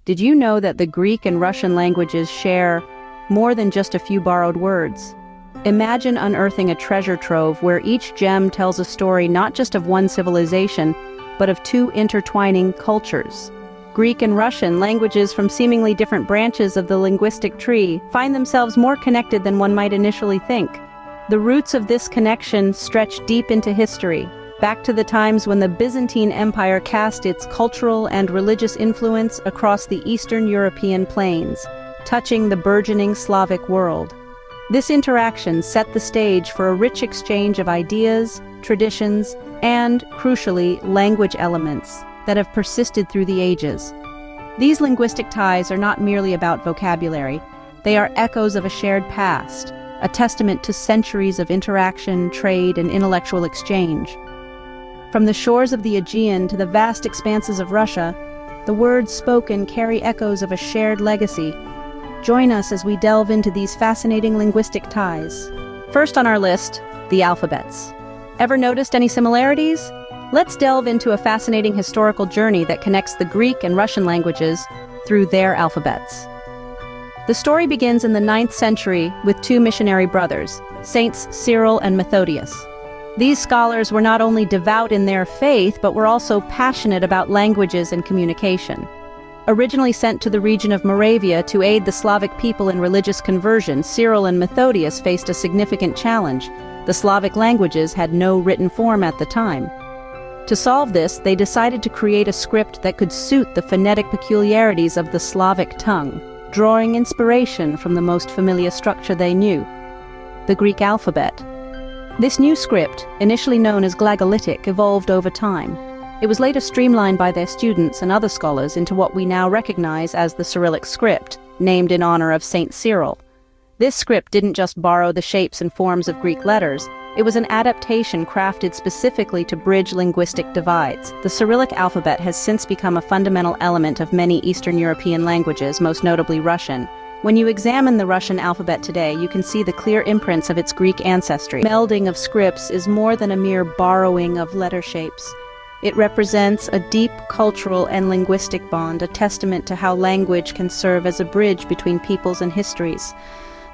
Did you know that the Greek and Russian languages share more than just a few borrowed words? Imagine unearthing a treasure trove where each gem tells a story not just of one civilization, but of two intertwining cultures. Greek and Russian, languages from seemingly different branches of the linguistic tree, find themselves more connected than one might initially think. The roots of this connection stretch deep into history, back to the times when the Byzantine Empire cast its cultural and religious influence across the Eastern European plains, touching the burgeoning Slavic world. This interaction set the stage for a rich exchange of ideas, traditions, and, crucially, language elements that have persisted through the ages. These linguistic ties are not merely about vocabulary. They are echoes of a shared past, a testament to centuries of interaction, trade, and intellectual exchange. From the shores of the Aegean to the vast expanses of Russia, the words spoken carry echoes of a shared legacy. Join us as we delve into these fascinating linguistic ties. First on our list, the alphabets. Ever noticed any similarities? Let's delve into a fascinating historical journey that connects the Greek and Russian languages through their alphabets. The story begins in the 9th century with two missionary brothers, Saints Cyril and Methodius. These scholars were not only devout in their faith, but were also passionate about languages and communication. Originally sent to the region of Moravia to aid the Slavic people in religious conversion, Cyril and Methodius faced a significant challenge. The Slavic languages had no written form at the time. To solve this, they decided to create a script that could suit the phonetic peculiarities of the Slavic tongue, drawing inspiration from the most familiar structure they knew, the Greek alphabet. This new script, initially known as Glagolitic, evolved over time. It was later streamlined by their students and other scholars into what we now recognize as the Cyrillic script, named in honor of Saint Cyril. This script didn't just borrow the shapes and forms of Greek letters. It was an adaptation crafted specifically to bridge linguistic divides. The Cyrillic alphabet has since become a fundamental element of many Eastern European languages, most notably Russian. When you examine the Russian alphabet today, you can see the clear imprints of its Greek ancestry. Melding of scripts is more than a mere borrowing of letter shapes. It represents a deep cultural and linguistic bond, a testament to how language can serve as a bridge between peoples and histories.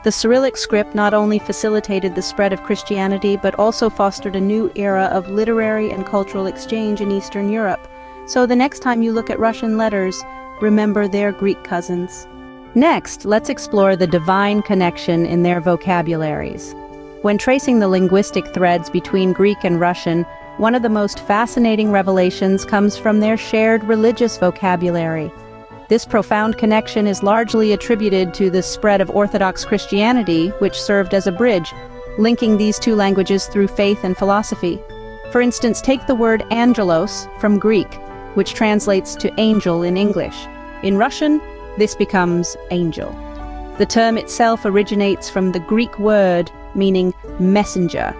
The Cyrillic script not only facilitated the spread of Christianity, but also fostered a new era of literary and cultural exchange in Eastern Europe. So the next time you look at Russian letters, remember their Greek cousins. Next, let's explore the divine connection in their vocabularies. When tracing the linguistic threads between Greek and Russian, one of the most fascinating revelations comes from their shared religious vocabulary. This profound connection is largely attributed to the spread of Orthodox Christianity, which served as a bridge, linking these two languages through faith and philosophy. For instance, take the word angelos from Greek, which translates to angel in English. In Russian, this becomes angel. The term itself originates from the Greek word meaning messenger,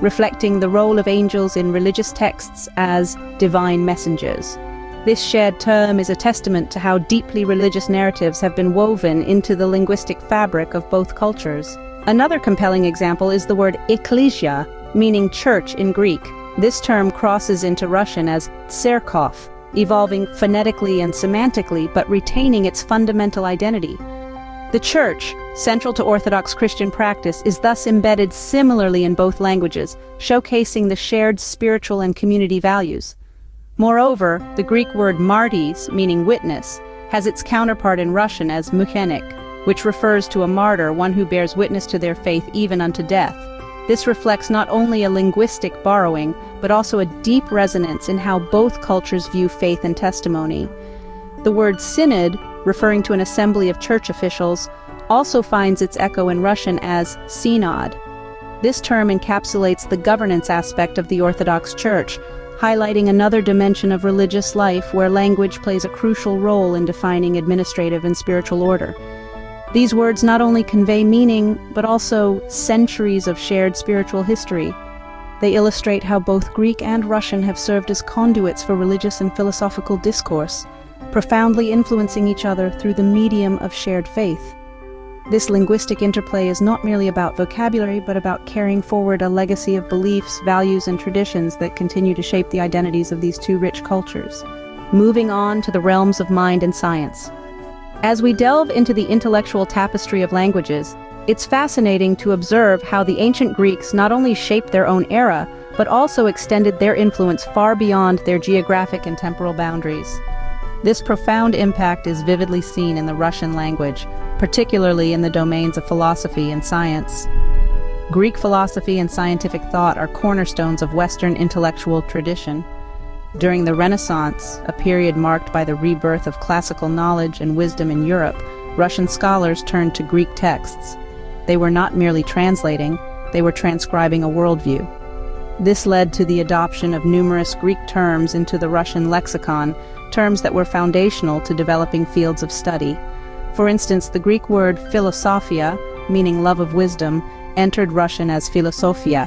reflecting the role of angels in religious texts as divine messengers. This shared term is a testament to how deeply religious narratives have been woven into the linguistic fabric of both cultures. Another compelling example is the word ekklesia, meaning church in Greek. This term crosses into Russian as tserkov, evolving phonetically and semantically, but retaining its fundamental identity. The church, central to Orthodox Christian practice, is thus embedded similarly in both languages, showcasing the shared spiritual and community values. Moreover, the Greek word martis, meaning witness, has its counterpart in Russian as muchenik, which refers to a martyr, one who bears witness to their faith even unto death. This reflects not only a linguistic borrowing, but also a deep resonance in how both cultures view faith and testimony. The word synod, referring to an assembly of church officials, also finds its echo in Russian as synod. This term encapsulates the governance aspect of the Orthodox Church, highlighting another dimension of religious life where language plays a crucial role in defining administrative and spiritual order. These words not only convey meaning, but also centuries of shared spiritual history. They illustrate how both Greek and Russian have served as conduits for religious and philosophical discourse, profoundly influencing each other through the medium of shared faith. This linguistic interplay is not merely about vocabulary, but about carrying forward a legacy of beliefs, values, and traditions that continue to shape the identities of these two rich cultures. Moving on to the realms of mind and science. As we delve into the intellectual tapestry of languages, it's fascinating to observe how the ancient Greeks not only shaped their own era, but also extended their influence far beyond their geographic and temporal boundaries. This profound impact is vividly seen in the Russian language, particularly in the domains of philosophy and science. Greek philosophy and scientific thought are cornerstones of Western intellectual tradition. During the Renaissance, a period marked by the rebirth of classical knowledge and wisdom in Europe, Russian scholars turned to Greek texts. They were not merely translating, they were transcribing a worldview. This led to the adoption of numerous Greek terms into the Russian lexicon, terms that were foundational to developing fields of study. For instance, the Greek word philosophia, meaning love of wisdom, entered Russian as philosophia.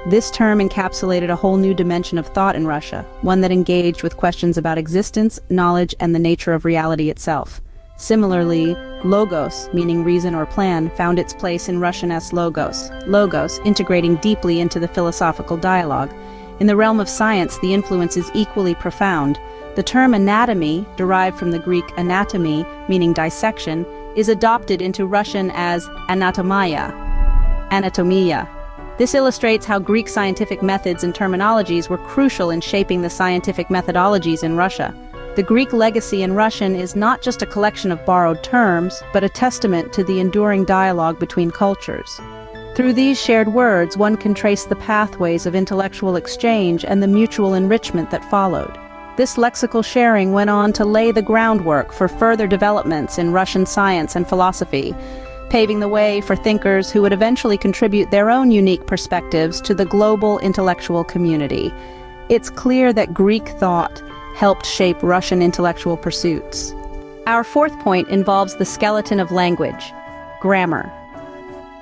This term encapsulated a whole new dimension of thought in Russia, one that engaged with questions about existence, knowledge, and the nature of reality itself. Similarly, logos, meaning reason or plan, found its place in Russian as logos, integrating deeply into the philosophical dialogue. In the realm of science, the influence is equally profound. The term anatomy, derived from the Greek anatomy, meaning dissection, is adopted into Russian as anatomia. This illustrates how Greek scientific methods and terminologies were crucial in shaping the scientific methodologies in Russia. The Greek legacy in Russian is not just a collection of borrowed terms, but a testament to the enduring dialogue between cultures. Through these shared words, one can trace the pathways of intellectual exchange and the mutual enrichment that followed. This lexical sharing went on to lay the groundwork for further developments in Russian science and philosophy, paving the way for thinkers who would eventually contribute their own unique perspectives to the global intellectual community. It's clear that Greek thought helped shape Russian intellectual pursuits. Our fourth point involves the skeleton of language, grammar.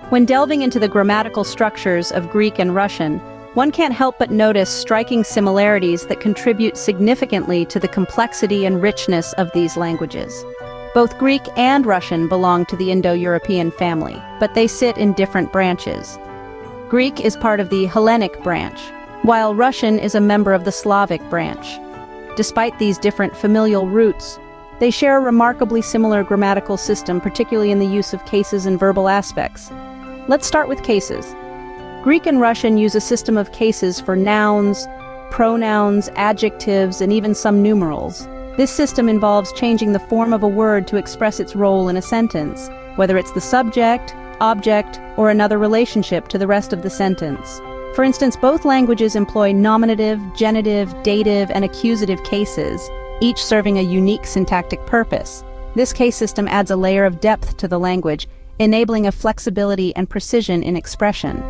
When delving into the grammatical structures of Greek and Russian, one can't help but notice striking similarities that contribute significantly to the complexity and richness of these languages. Both Greek and Russian belong to the Indo-European family, but they sit in different branches. Greek is part of the Hellenic branch, while Russian is a member of the Slavic branch. Despite these different familial roots, they share a remarkably similar grammatical system, particularly in the use of cases and verbal aspects. Let's start with cases. Greek and Russian use a system of cases for nouns, pronouns, adjectives, and even some numerals. This system involves changing the form of a word to express its role in a sentence, whether it's the subject, object, or another relationship to the rest of the sentence. For instance, both languages employ nominative, genitive, dative, and accusative cases, each serving a unique syntactic purpose. This case system adds a layer of depth to the language, enabling a flexibility and precision in expression.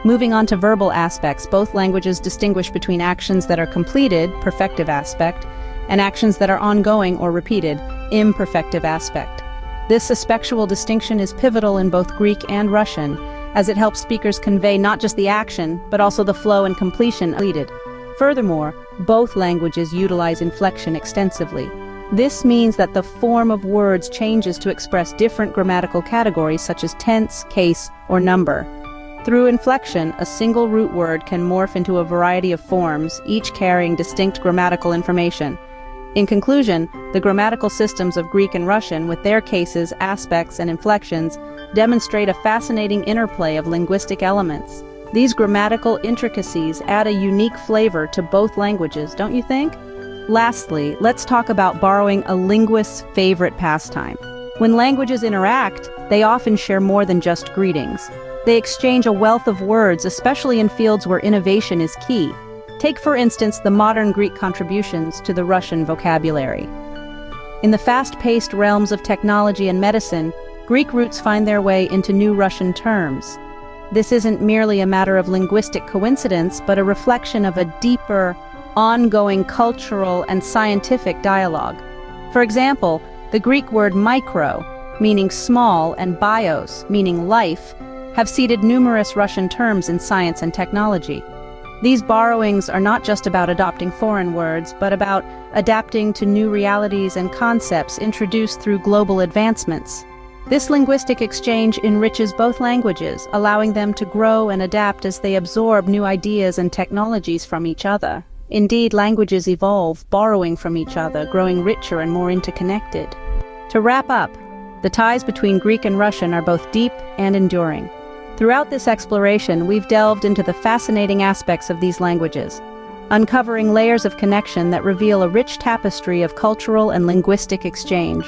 Moving on to verbal aspects, both languages distinguish between actions that are completed, perfective aspect, and actions that are ongoing or repeated, imperfective aspect. This aspectual distinction is pivotal in both Greek and Russian, as it helps speakers convey not just the action, but also the flow and completion completed. Furthermore, both languages utilize inflection extensively. This means that the form of words changes to express different grammatical categories such as tense, case, or number. Through inflection, a single root word can morph into a variety of forms, each carrying distinct grammatical information. In conclusion, the grammatical systems of Greek and Russian, with their cases, aspects, and inflections, demonstrate a fascinating interplay of linguistic elements. These grammatical intricacies add a unique flavor to both languages, don't you think? Lastly, let's talk about borrowing a linguist's favorite pastime. When languages interact, they often share more than just greetings. They exchange a wealth of words, especially in fields where innovation is key. Take, for instance, the modern Greek contributions to the Russian vocabulary. In the fast-paced realms of technology and medicine, Greek roots find their way into new Russian terms. This isn't merely a matter of linguistic coincidence, but a reflection of a deeper, ongoing cultural and scientific dialogue. For example, the Greek word micro, meaning small, and bios, meaning life, have seeded numerous Russian terms in science and technology. These borrowings are not just about adopting foreign words, but about adapting to new realities and concepts introduced through global advancements. This linguistic exchange enriches both languages, allowing them to grow and adapt as they absorb new ideas and technologies from each other. Indeed, languages evolve, borrowing from each other, growing richer and more interconnected. To wrap up, the ties between Greek and Russian are both deep and enduring. Throughout this exploration, we've delved into the fascinating aspects of these languages, uncovering layers of connection that reveal a rich tapestry of cultural and linguistic exchange.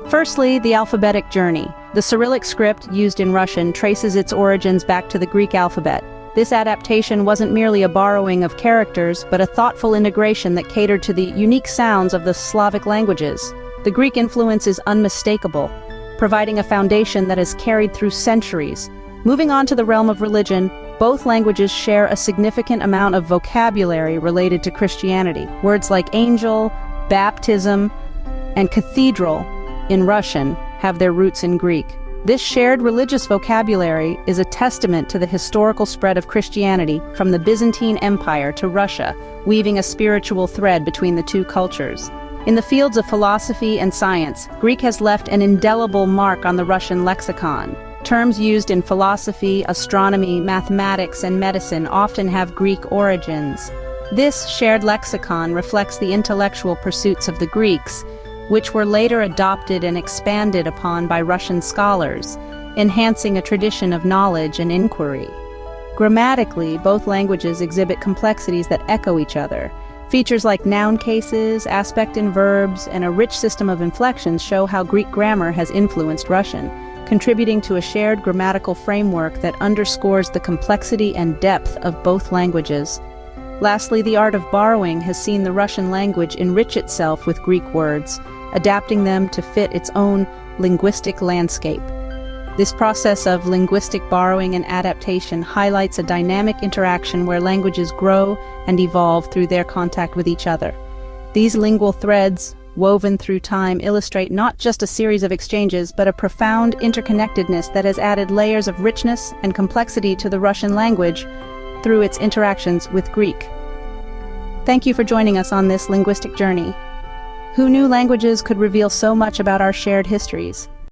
Firstly, the alphabetic journey. The Cyrillic script used in Russian traces its origins back to the Greek alphabet. This adaptation wasn't merely a borrowing of characters, but a thoughtful integration that catered to the unique sounds of the Slavic languages. The Greek influence is unmistakable, providing a foundation that has carried through centuries. Moving on to the realm of religion, both languages share a significant amount of vocabulary related to Christianity. Words like angel, baptism, and cathedral in Russian have their roots in Greek. This shared religious vocabulary is a testament to the historical spread of Christianity from the Byzantine Empire to Russia, weaving a spiritual thread between the two cultures. In the fields of philosophy and science, Greek has left an indelible mark on the Russian lexicon. Terms used in philosophy, astronomy, mathematics, and medicine often have Greek origins. This shared lexicon reflects the intellectual pursuits of the Greeks, which were later adopted and expanded upon by Russian scholars, enhancing a tradition of knowledge and inquiry. Grammatically, both languages exhibit complexities that echo each other. Features like noun cases, aspect in verbs, and a rich system of inflections show how Greek grammar has influenced Russian, contributing to a shared grammatical framework that underscores the complexity and depth of both languages. Lastly, the art of borrowing has seen the Russian language enrich itself with Greek words, adapting them to fit its own linguistic landscape. This process of linguistic borrowing and adaptation highlights a dynamic interaction where languages grow and evolve through their contact with each other. These lingual threads, woven through time, illustrate not just a series of exchanges, but a profound interconnectedness that has added layers of richness and complexity to the Russian language through its interactions with Greek. Thank you for joining us on this linguistic journey. Who knew languages could reveal so much about our shared histories?